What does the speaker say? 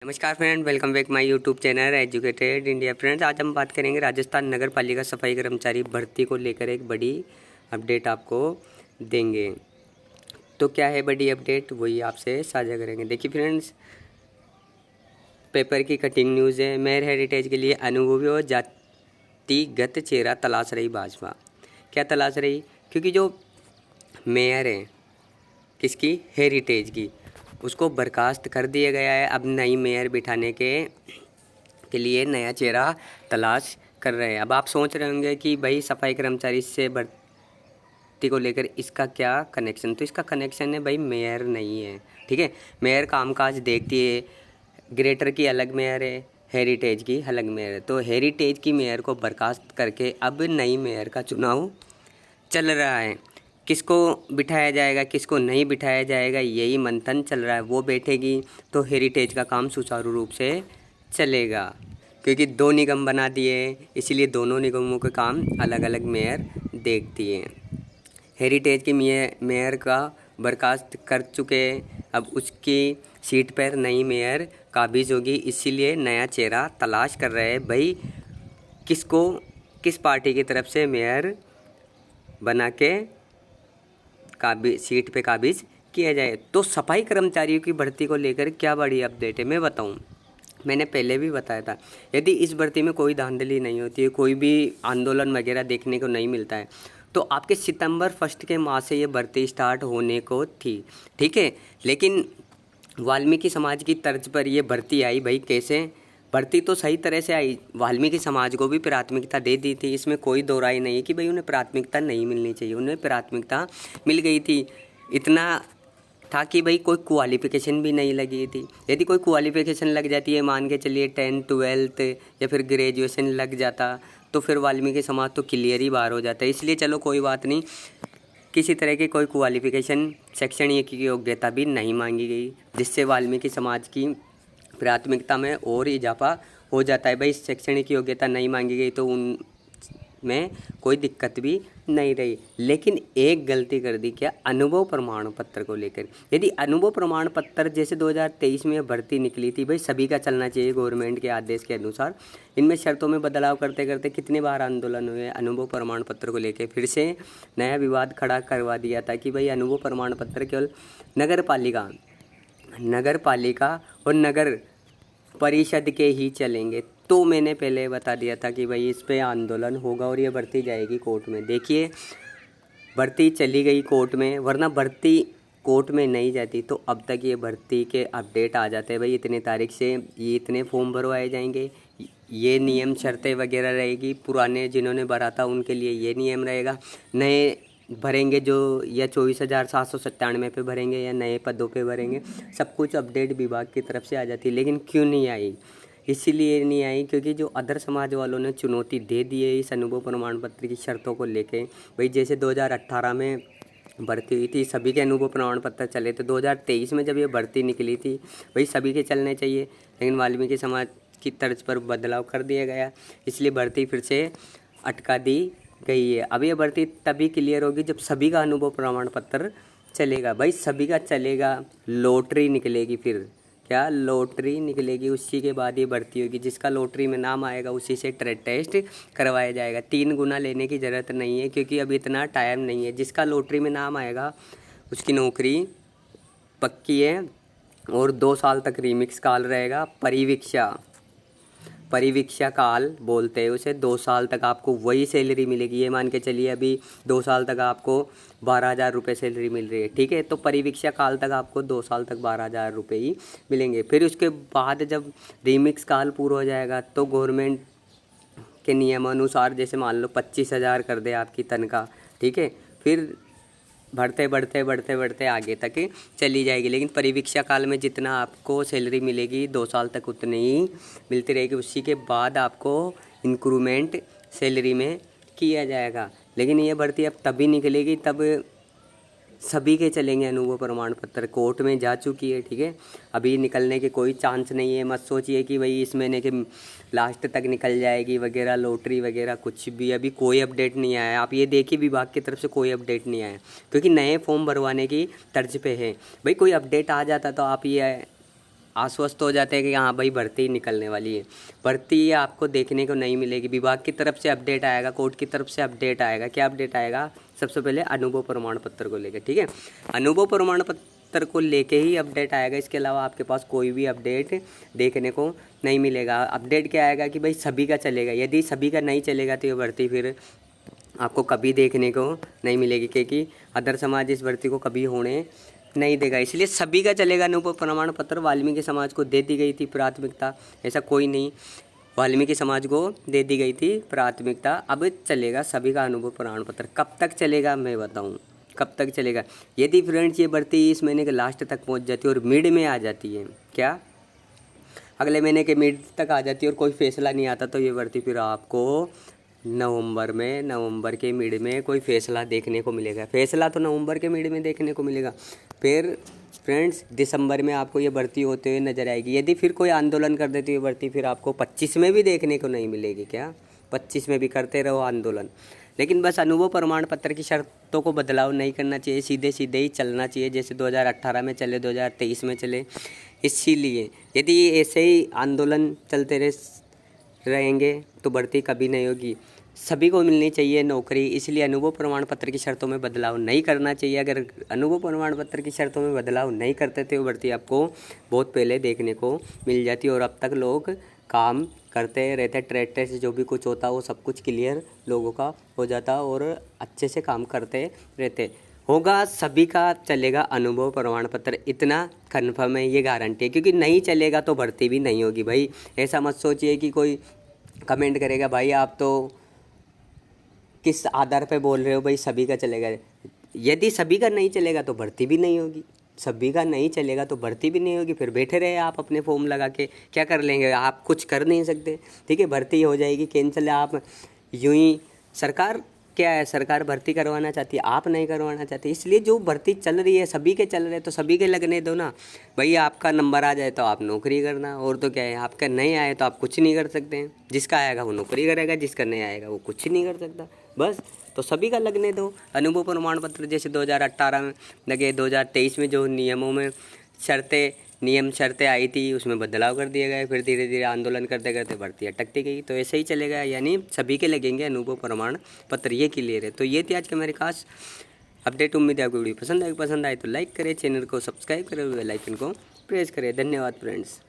नमस्कार friend, welcome back my YouTube channel educated India. Friends, आज हम बात करेंगे राजस्थान नगर पालिका सफाई कर्मचारी भर्ती को लेकर एक बड़ी अपडेट आपको देंगे। तो क्या है बड़ी अपडेट, वही आपसे साझा करेंगे। देखिए फ्रेंड्स, पेपर की कटिंग न्यूज़ है। मेयर हेरिटेज के लिए अनुभवी और जातिगत चेहरा तलाश रही भाजपा। क्या तलाश रही? क्योंकि जो मेयर है किसकी, हेरिटेज की, उसको बर्खास्त कर दिया गया है। अब नई मेयर बिठाने के लिए नया चेहरा तलाश कर रहे हैं। अब आप सोच रहे होंगे कि भाई सफाई कर्मचारी से भर्ती को लेकर इसका क्या कनेक्शन। तो इसका कनेक्शन है भाई, मेयर नहीं है, ठीक है। मेयर कामकाज देखती है। ग्रेटर की अलग मेयर है, हेरिटेज की अलग मेयर है। तो हेरिटेज की मेयर को बर्खास्त करके अब नई मेयर का चुनाव चल रहा है। किसको बिठाया जाएगा, किसको नहीं बिठाया जाएगा, यही मंथन चल रहा है। वो बैठेगी तो हेरिटेज का काम सुचारू रूप से चलेगा। क्योंकि दो निगम बना दिए, इसीलिए दोनों निगमों के काम अलग अलग मेयर देखती है। हेरिटेज की मेयर का बर्खास्त कर चुके, अब उसकी सीट पर नई मेयर काबिज होगी। इसीलिए नया चेहरा तलाश कर रहे हैं भाई, किसको किस पार्टी की तरफ से मेयर बना के सीट पे काबिज किया जाए। तो सफाई कर्मचारियों की भर्ती को लेकर क्या बड़ी अपडेट है, मैं बताऊं। मैंने पहले भी बताया था, यदि इस भर्ती में कोई धांधली नहीं होती है, कोई भी आंदोलन वगैरह देखने को नहीं मिलता है, तो आपके सितंबर 1 के माह से ये भर्ती स्टार्ट होने को थी, ठीक है। लेकिन वाल्मीकि समाज की तर्ज पर ये भर्ती आई भाई। कैसे भर्ती तो सही तरह से आई, वाल्मीकि समाज को भी प्राथमिकता दे दी थी। इसमें कोई दो राय नहीं कि भाई उन्हें प्राथमिकता नहीं मिलनी चाहिए, उन्हें प्राथमिकता मिल गई थी। इतना था कि भाई कोई क्वालिफिकेशन भी नहीं लगी थी। यदि कोई क्वालिफिकेशन लग जाती है, मान के चलिए 10th 12th या फिर ग्रेजुएशन लग जाता, तो फिर वाल्मीकि समाज तो क्लियर ही बाहर हो जाता है। इसलिए चलो कोई बात नहीं, किसी तरह की कोई क्वालिफिकेशन शैक्षणिक योग्यता भी नहीं मांगी गई, जिससे वाल्मीकि समाज की प्राथमिकता में और इजाफा हो जाता है। भाई शैक्षणिक योग्यता नहीं मांगी गई तो उन में कोई दिक्कत भी नहीं रही। लेकिन एक गलती कर दी, क्या, अनुभव प्रमाण पत्र को लेकर। यदि अनुभव प्रमाण पत्र जैसे 2023 में भर्ती निकली थी, भाई सभी का चलना चाहिए गवर्नमेंट के आदेश के अनुसार। इनमें शर्तों में बदलाव करते करते कितने बार आंदोलन हुए अनुभव प्रमाण पत्र को लेकर। फिर से नया विवाद खड़ा करवा दिया था कि भाई अनुभव प्रमाण पत्र केवल नगर पालिका और नगर परिषद के ही चलेंगे। तो मैंने पहले बता दिया था कि भाई इस पे आंदोलन होगा और ये भर्ती जाएगी कोर्ट में। देखिए, भर्ती चली गई कोर्ट में, वरना भर्ती कोर्ट में नहीं जाती तो अब तक ये भर्ती के अपडेट आ जाते हैं। भाई इतने तारीख से ये इतने फॉर्म भरवाए जाएंगे, ये नियम शर्तें वगैरह रहेगी। पुराने जिन्होंने भरा था उनके लिए ये नियम रहेगा, नए भरेंगे जो या 24,797 पे भरेंगे या नए पदों पे भरेंगे। सब कुछ अपडेट विभाग की तरफ से आ जाती है। लेकिन क्यों नहीं आई? इसीलिए नहीं आई क्योंकि जो अदर समाज वालों ने चुनौती दे दी है इस अनुभव प्रमाण पत्र की शर्तों को लेके। भाई जैसे 2018 में भर्ती हुई थी, सभी के अनुभव प्रमाण पत्र चले, तो 2023 में जब ये भर्ती निकली थी, भाई सभी के चलने चाहिए। लेकिन वाल्मीकि समाज की तर्ज पर बदलाव कर दिया गया, इसलिए भर्ती फिर से अटका दी गई है। अब ये भर्ती तभी क्लियर होगी जब सभी का अनुभव प्रमाण पत्र चलेगा। भाई सभी का चलेगा, लॉटरी निकलेगी। फिर क्या, लॉटरी निकलेगी, उसी के बाद ये भर्ती होगी। जिसका लॉटरी में नाम आएगा उसी से ट्रेड टेस्ट करवाया जाएगा। 3 गुना लेने की ज़रूरत नहीं है, क्योंकि अभी इतना टाइम नहीं है। जिसका लॉटरी में नाम आएगा उसकी नौकरी पक्की है और 2 साल तक रीमिक्स काल रहेगा। परिवीक्षा काल बोलते हैं उसे। 2 साल तक आपको वही सैलरी मिलेगी। ये मान के चलिए अभी 2 साल तक आपको 12,000 रुपये सैलरी मिल रही है, ठीक है। तो परिवीक्षा काल तक आपको 2 साल तक 12,000 रुपये ही मिलेंगे। फिर उसके बाद जब रीमिक्स काल पूरा हो जाएगा तो गवर्नमेंट के नियमानुसार जैसे मान लो 25,000 कर दे आपकी तनख्वाह, ठीक है। फिर बढ़ते आगे तक चली जाएगी। लेकिन परिवीक्षा काल में जितना आपको सैलरी मिलेगी 2 साल तक उतनी ही मिलती रहेगी। उसी के बाद आपको इंक्रीमेंट सैलरी में किया जाएगा। लेकिन ये भर्ती अब तभी निकलेगी तब सभी के चलेंगे अनुभव प्रमाण पत्र। कोर्ट में जा चुकी है, ठीक है। अभी निकलने के कोई चांस नहीं है। मत सोचिए कि भाई इस महीने के लास्ट तक निकल जाएगी वगैरह, लॉटरी वगैरह कुछ भी। अभी कोई अपडेट नहीं आया है। आप ये देखिए, विभाग की तरफ से कोई अपडेट नहीं आया, क्योंकि नए फॉर्म भरवाने की तर्ज पे है। भाई कोई अपडेट आ जाता तो आप ये आश्वस्त हो जाते हैं कि हाँ भाई भर्ती निकलने वाली है। भर्ती आपको देखने को नहीं मिलेगी, विभाग की तरफ से अपडेट आएगा, कोर्ट की तरफ से अपडेट आएगा। क्या अपडेट आएगा? सबसे पहले अनुभव प्रमाण पत्र को लेकर, ठीक है, अनुभव प्रमाण पत्र को लेके ही अपडेट आएगा। इसके अलावा आपके पास कोई भी अपडेट देखने को नहीं मिलेगा। अपडेट क्या आएगा कि भाई सभी का चलेगा। यदि सभी का नहीं चलेगा तो ये भर्ती फिर आपको कभी देखने को नहीं मिलेगी, क्योंकि अदर समाज इस भर्ती को कभी होने नहीं देगा। इसलिए सभी का चलेगा अनुभव प्रमाण पत्र। वाल्मीकि समाज को दे दी गई थी प्राथमिकता, ऐसा कोई नहीं, वाल्मीकि समाज को दे दी गई थी प्राथमिकता। अब चलेगा सभी का अनुभव प्रमाण पत्र। कब तक चलेगा मैं बताऊं कब तक चलेगा। यदि फ्रेंड्स ये भर्ती इस महीने के लास्ट तक पहुंच जाती है और मिड में आ जाती है, क्या अगले महीने के मिड तक आ जाती है और कोई फैसला नहीं आता, तो ये भर्ती फिर आपको नवंबर के मिड में कोई फैसला देखने को मिलेगा। फैसला तो नवंबर के मिड में देखने को मिलेगा। फिर फ्रेंड्स दिसंबर में आपको ये भर्ती होते हुए नजर आएगी। यदि फिर कोई आंदोलन कर देती है भर्ती, फिर आपको 25 में भी देखने को नहीं मिलेगी। क्या 25 में भी करते रहो आंदोलन, लेकिन बस अनुभव प्रमाण पत्र की शर्तों को बदलाव नहीं करना चाहिए, सीधे सीधे ही चलना चाहिए, जैसे 2018 में चले, 2023 में चले। इसीलिए यदि ऐसे ही आंदोलन चलते रहेंगे तो भर्ती कभी नहीं होगी। सभी को मिलनी चाहिए नौकरी, इसलिए अनुभव प्रमाण पत्र की शर्तों में बदलाव नहीं करना चाहिए। अगर अनुभव प्रमाण पत्र की शर्तों में बदलाव नहीं करते तो भर्ती आपको बहुत पहले देखने को मिल जाती है और अब तक लोग काम करते रहते। ट्रेड टेस्ट जो भी कुछ होता वो सब कुछ क्लियर लोगों का हो जाता और अच्छे से काम करते रहते। होगा सभी का चलेगा अनुभव प्रमाण पत्र, इतना कन्फर्म है, ये गारंटी है, क्योंकि नहीं चलेगा तो भर्ती भी नहीं होगी। भाई ऐसा मत सोचिए कि कोई कमेंट करेगा भाई आप तो किस आधार पे बोल रहे हो भाई सभी का चलेगा। यदि सभी का नहीं चलेगा तो भर्ती भी नहीं होगी, सभी का नहीं चलेगा तो भर्ती भी नहीं होगी। फिर बैठे रहे आप अपने फॉर्म लगा के, क्या कर लेंगे? आप कुछ कर नहीं सकते, ठीक है। भर्ती हो जाएगी कैंसिल, आप यूं ही सरकार क्या है, सरकार भर्ती करवाना चाहती है, आप नहीं करवाना चाहते। इसलिए जो भर्ती चल रही है सभी के चल रहे तो सभी के लगने दो ना भाई। आपका नंबर आ जाए तो आप नौकरी करना, और तो क्या है, आपका नहीं आए तो आप कुछ नहीं कर सकते हैं। जिसका आएगा वो नौकरी करेगा, जिसका नहीं आएगा वो कुछ नहीं कर सकता। बस तो सभी का लगने दो अनुभव प्रमाण पत्र। जैसे 2018 में लगे, 2023 में जो नियम शर्तें आई थी उसमें बदलाव कर दिए गए, फिर धीरे धीरे आंदोलन करते करते भर्ती अटकती गई। तो ऐसे ही चलेगा, यानी सभी के लगेंगे अनुभव प्रमाण पत्र, ये क्लियर है। तो ये थी आज के मेरे खास अपडेट। उम्मीद है आपको वीडियो पसंद आए तो लाइक करें, चैनल को सब्सक्राइब करें, बेल आइकन को प्रेस करें। धन्यवाद फ्रेंड्स।